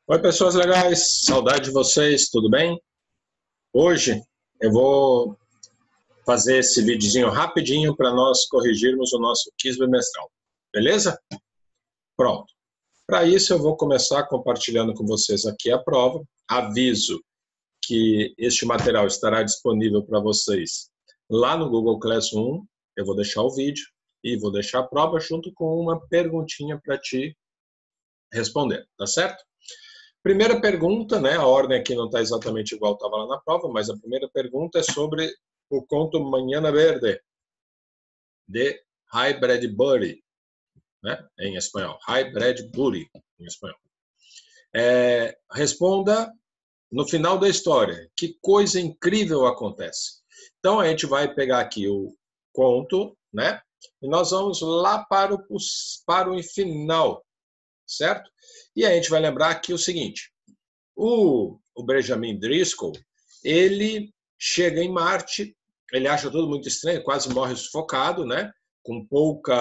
Oi, pessoas legais, saudade de vocês, tudo bem? Hoje eu vou fazer esse videozinho rapidinho para nós corrigirmos o nosso quiz bimestral, beleza? Pronto. Para isso eu vou começar compartilhando com vocês aqui a prova. Aviso que este material estará disponível para vocês lá no Google Classroom. Eu vou deixar o vídeo e vou deixar a prova junto com uma perguntinha para te responder, tá certo? Primeira pergunta, né? A ordem aqui não está exatamente igual estava lá na prova, mas a primeira pergunta é sobre o conto Manhana Verde, de High Bradbury, né? Em espanhol. High Bradbury, em espanhol. Responda no final da história. Que coisa incrível acontece? Então, a gente vai pegar aqui o conto, né? E nós vamos lá para o final, certo? E a gente vai lembrar aqui o seguinte. O Benjamin Driscoll, ele chega em Marte, ele acha tudo muito estranho, quase morre sufocado, né? Com pouco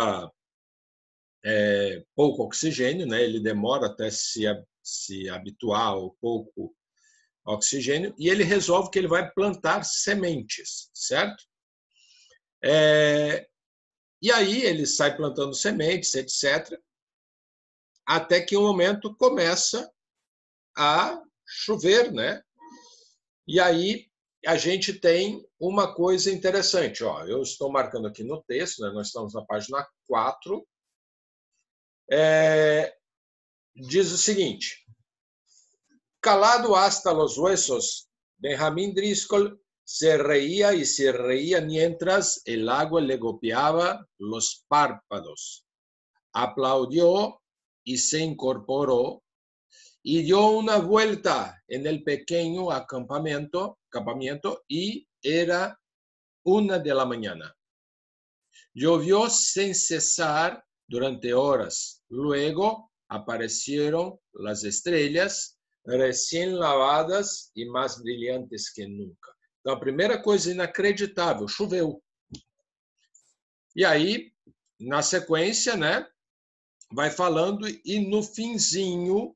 oxigênio, né? Ele demora até se habituar ao pouco oxigênio, e ele resolve que ele vai plantar sementes, certo? E aí ele sai plantando sementes, etc., até que um momento começa a chover, né? E aí a gente tem uma coisa interessante. Ó, eu estou marcando aqui no texto, né? Nós estamos na página 4. Diz o seguinte: calado hasta los huesos, Benjamín Driscoll se reía y se reía mientras el agua le golpeaba los párpados. Aplaudió y se incorporó y dio una vuelta en el pequeño campamento y era 1 de la mañana. Llovió sin cesar durante horas. Luego aparecieron las estrellas recién lavadas y más brilhantes que nunca. Então, a primeira coisa inacreditável, choveu. E aí, na sequência, né, vai falando e no finzinho,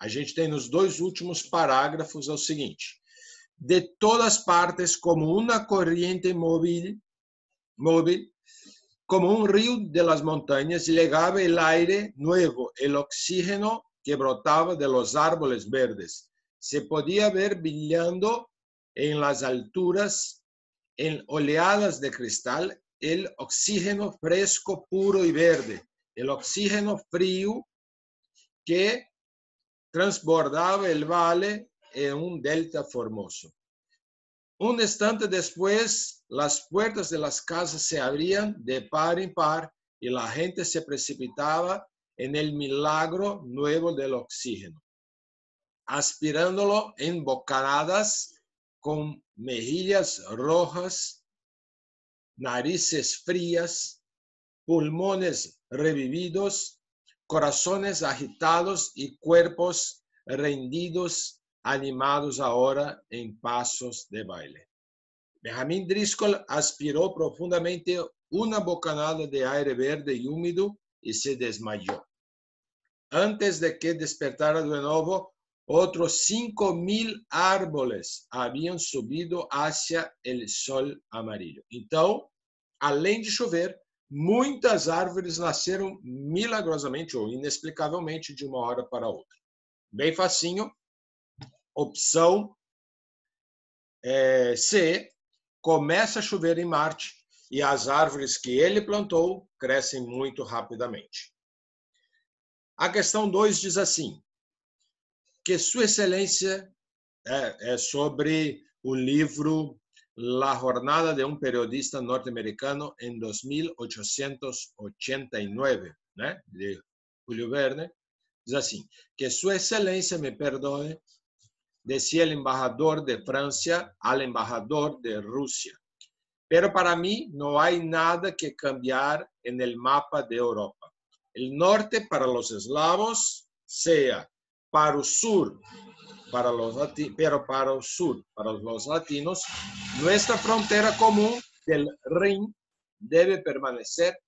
a gente tem nos dois últimos parágrafos é o seguinte: de todas partes como una corriente móvil, como un río de las montañas, llegaba el aire nuevo, el oxígeno que brotaba de los árboles verdes. Se podía ver brillando en las alturas, en oleadas de cristal, el oxígeno fresco, puro y verde, el oxígeno frío que transbordaba el valle en un delta formoso. Un instante después, las puertas de las casas se abrían de par en par y la gente se precipitaba en el milagro nuevo del oxígeno, aspirándolo en bocanadas con mejillas rojas, narices frías, pulmones revividos, corazones agitados y cuerpos rendidos, animados ahora en pasos de baile. Benjamín Driscoll aspiró profundamente una bocanada de aire verde y húmedo y se desmayó. Antes de que despertara de nuevo, otros 5.000 árboles habían subido hacia el sol amarillo. Então, além de chover, muitas árvores nasceram milagrosamente ou inexplicavelmente de uma hora para outra. Bem facinho. Opção C. Começa a chover em Marte e as árvores que ele plantou crescem muito rapidamente. A questão 2 diz assim, que Sua Excelência é sobre o livro La Jornada de un Periodista Norteamericano en 1889, né, de Julio Verne. Diz assim, que Sua Excelência me perdoe, decía el embajador de Francia al embajador de Rusia. Pero para mí no hay nada que cambiar en el mapa de Europa. El norte para los eslavos sea para el sur, pero para el sur, para los latinos, nuestra frontera común del Rin debe permanecer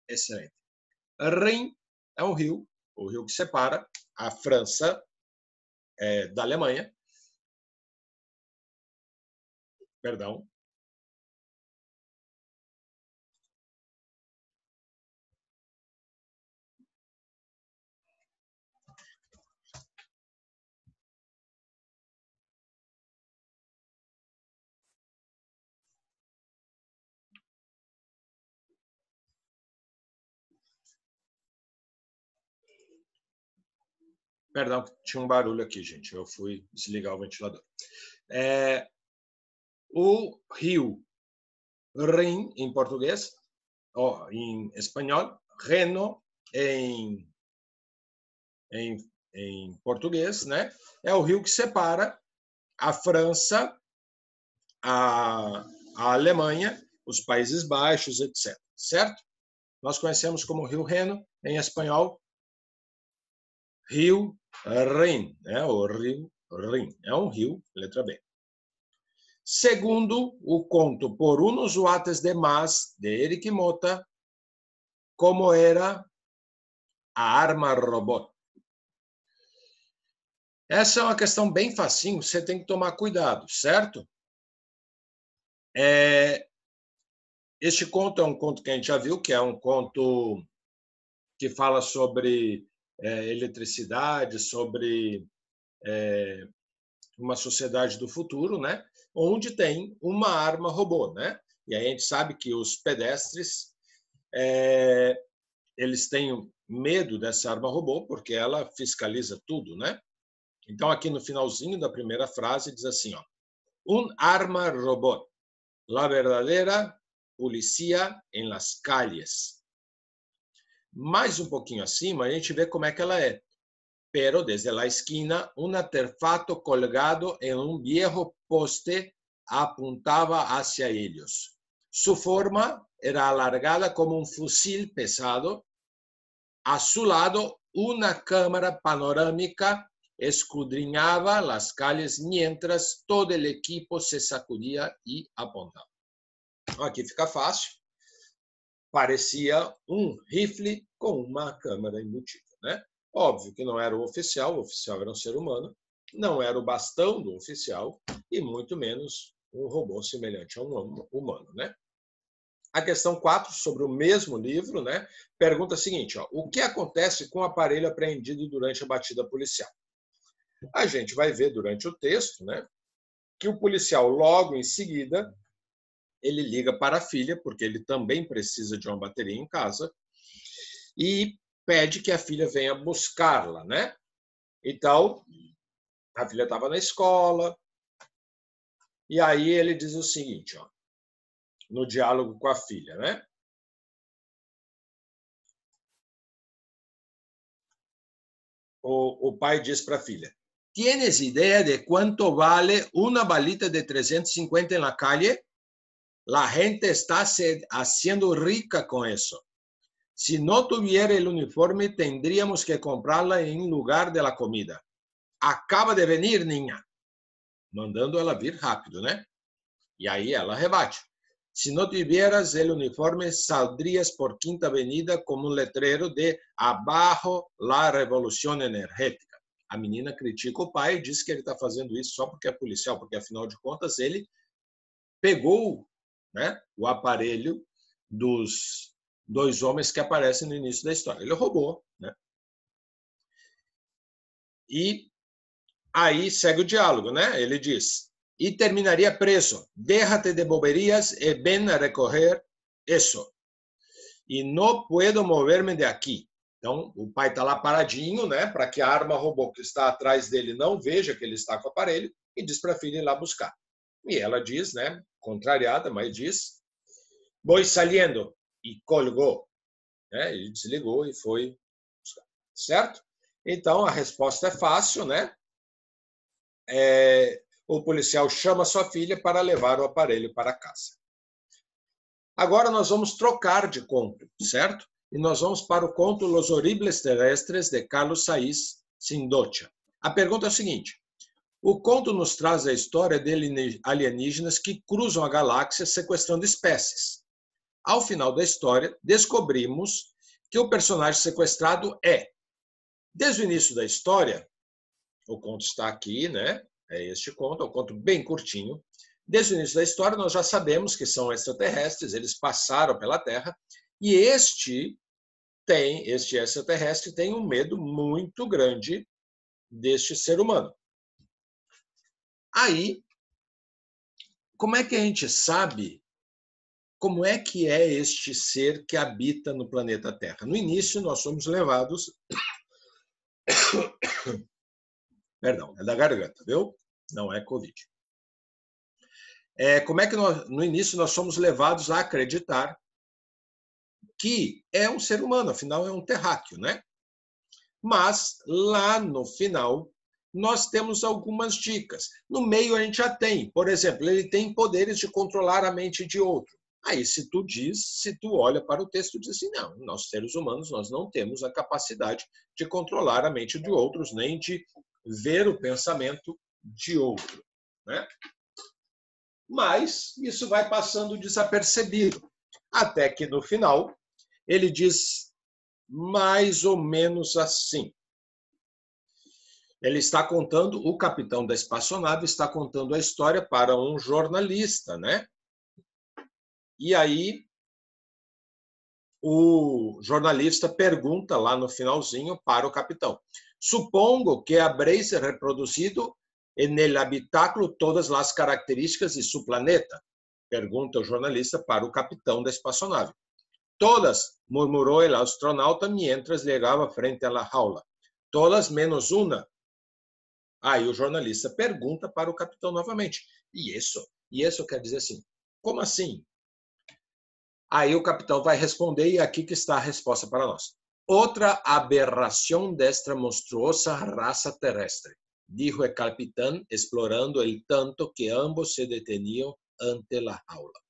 excelente. O Rin é um rio, o rio que separa a França da Alemanha. Perdão. Perdão, tinha um barulho aqui, gente. Eu fui desligar o ventilador. O rio Rin, em português, ou em espanhol, Reno, em português, né? É o rio que separa a França, a Alemanha, os Países Baixos, etc. Certo? Nós conhecemos como rio Reno, em espanhol, rio Rin, né? O rio Rin. É um rio, letra B. Segundo o conto Por unos watts de más, de Eric Mota, como era a arma robô. Essa é uma questão bem facinho, você tem que tomar cuidado, certo? Este conto é um conto que a gente já viu, que é um conto que fala sobre eletricidade, sobre uma sociedade do futuro, né? Onde tem uma arma robô, né? E aí a gente sabe que os pedestres eles têm medo dessa arma robô porque ela fiscaliza tudo, né? Então aqui no finalzinho da primeira frase diz assim, ó: arma robot, la verdadera policía en las calles. Mais um pouquinho acima a gente vê como é que ela é. Pero desde la esquina, un artefacto colgado en un viejo poste apuntaba hacia ellos. Su forma era alargada como un fusil pesado. A su lado, una cámara panorámica escudriñaba las calles mientras todo el equipo se sacudía y apontaba. Aqui fica fácil. Parecia um rifle com uma câmera embutida, né? Óbvio que não era o oficial era um ser humano, não era o bastão do oficial e muito menos um robô semelhante a um humano, né? A questão 4, sobre o mesmo livro, né, pergunta a seguinte, ó: o que acontece com o aparelho apreendido durante a batida policial? A gente vai ver durante o texto, né, que o policial, logo em seguida, ele liga para a filha, porque ele também precisa de uma bateria em casa, e pede que a filha venha buscá-la, né? Então, a filha estava na escola, e aí ele diz o seguinte, ó, no diálogo com a filha, né? O pai diz para a filha: ¿Tienes idea de cuánto vale una balita de 350 en la calle? La gente está haciendo rica con eso. Si no tuviera el uniforme, tendríamos que comprarla en lugar de la comida. Acaba de venir, niña. Mandando ela vir rápido, né? E aí ela rebate: si no tuvieras el uniforme, saldrías por Quinta Avenida como un letrero de abajo la revolución energética. A menina critica o pai e diz que ele está fazendo isso só porque é policial, porque afinal de contas ele pegou, né, o aparelho dos 2 homens que aparecem no início da história. Ele roubou, né? E aí segue o diálogo, né? Ele diz: y terminaría preso. Déjate de boberías y ven a recoger eso. E não puedo mover-me de aqui. Então, o pai está lá paradinho, né, para que a arma robô que está atrás dele não veja que ele está com o aparelho e diz para a filha ir lá buscar. E ela diz, né, contrariada, mas diz: voy saliendo. E colgou. Né, ele desligou e foi buscar. Certo? Então, a resposta é fácil, né? O policial chama sua filha para levar o aparelho para casa. Agora nós vamos trocar de conto, certo? E nós vamos para o conto Los Horribles Terrestres, de Carlos Saiz Sindocha. A pergunta é a seguinte: o conto nos traz a história de alienígenas que cruzam a galáxia sequestrando espécies. Ao final da história, descobrimos que o personagem sequestrado é Desde o início da história, o conto está aqui, né? É este conto, é um conto bem curtinho. Desde o início da história, nós já sabemos que são extraterrestres, eles passaram pela Terra, e este extraterrestre tem um medo muito grande deste ser humano. Aí, como é que a gente sabe como é que é este ser que habita no planeta Terra? No início, nós somos levados... Perdão, é da garganta, viu? Não é Covid. Como é que no início nós somos levados a acreditar que é um ser humano, afinal é um terráqueo, né? Mas lá no final nós temos algumas dicas. No meio a gente já tem, por exemplo, ele tem poderes de controlar a mente de outro. Aí se tu olha para o texto, diz assim, não, nós seres humanos, nós não temos a capacidade de controlar a mente de outros, nem de ver o pensamento de outro, né? Mas isso vai passando desapercebido, até que no final ele diz mais ou menos assim. Ele está contando, o capitão da espaçonave está contando a história para um jornalista, né? E aí o jornalista pergunta lá no finalzinho para o capitão: supongo que habréis reproduzido en el habitáculo todas as características de seu planeta? Pergunta o jornalista para o capitão da espaçonave. Todas, murmurou o astronauta mientras llegaba frente a la jaula. Todas menos uma. Aí o jornalista pergunta para o capitão novamente. E isso quer dizer assim, como assim? Aí o capitão vai responder e aqui que está a resposta para nós. Outra aberração desta monstruosa raça terrestre, dijo el capitán, explorando el tanto que ambos se detenían ante la jaula.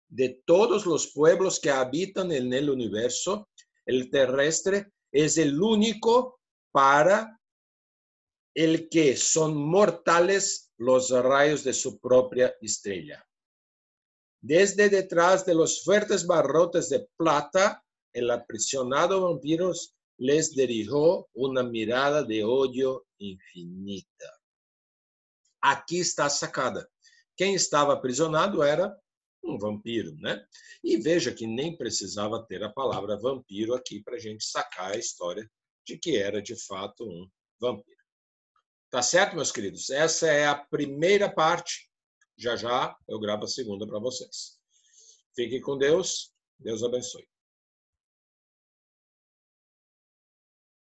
De todos los pueblos que habitan en el universo, el terrestre es el único para el que son mortales los rayos de su propia estrella. Desde detrás de los fuertes barrotes de plata, el aprisionado vampiro les dirigió una mirada de odio infinita. Aqui está a sacada. Quem estava aprisionado era um vampiro, né? E veja que nem precisava ter a palavra vampiro aqui para a gente sacar a história de que era, de fato, um vampiro. Tá certo, meus queridos? Essa é a primeira parte. Já já eu gravo a segunda para vocês. Fiquem com Deus. Deus abençoe.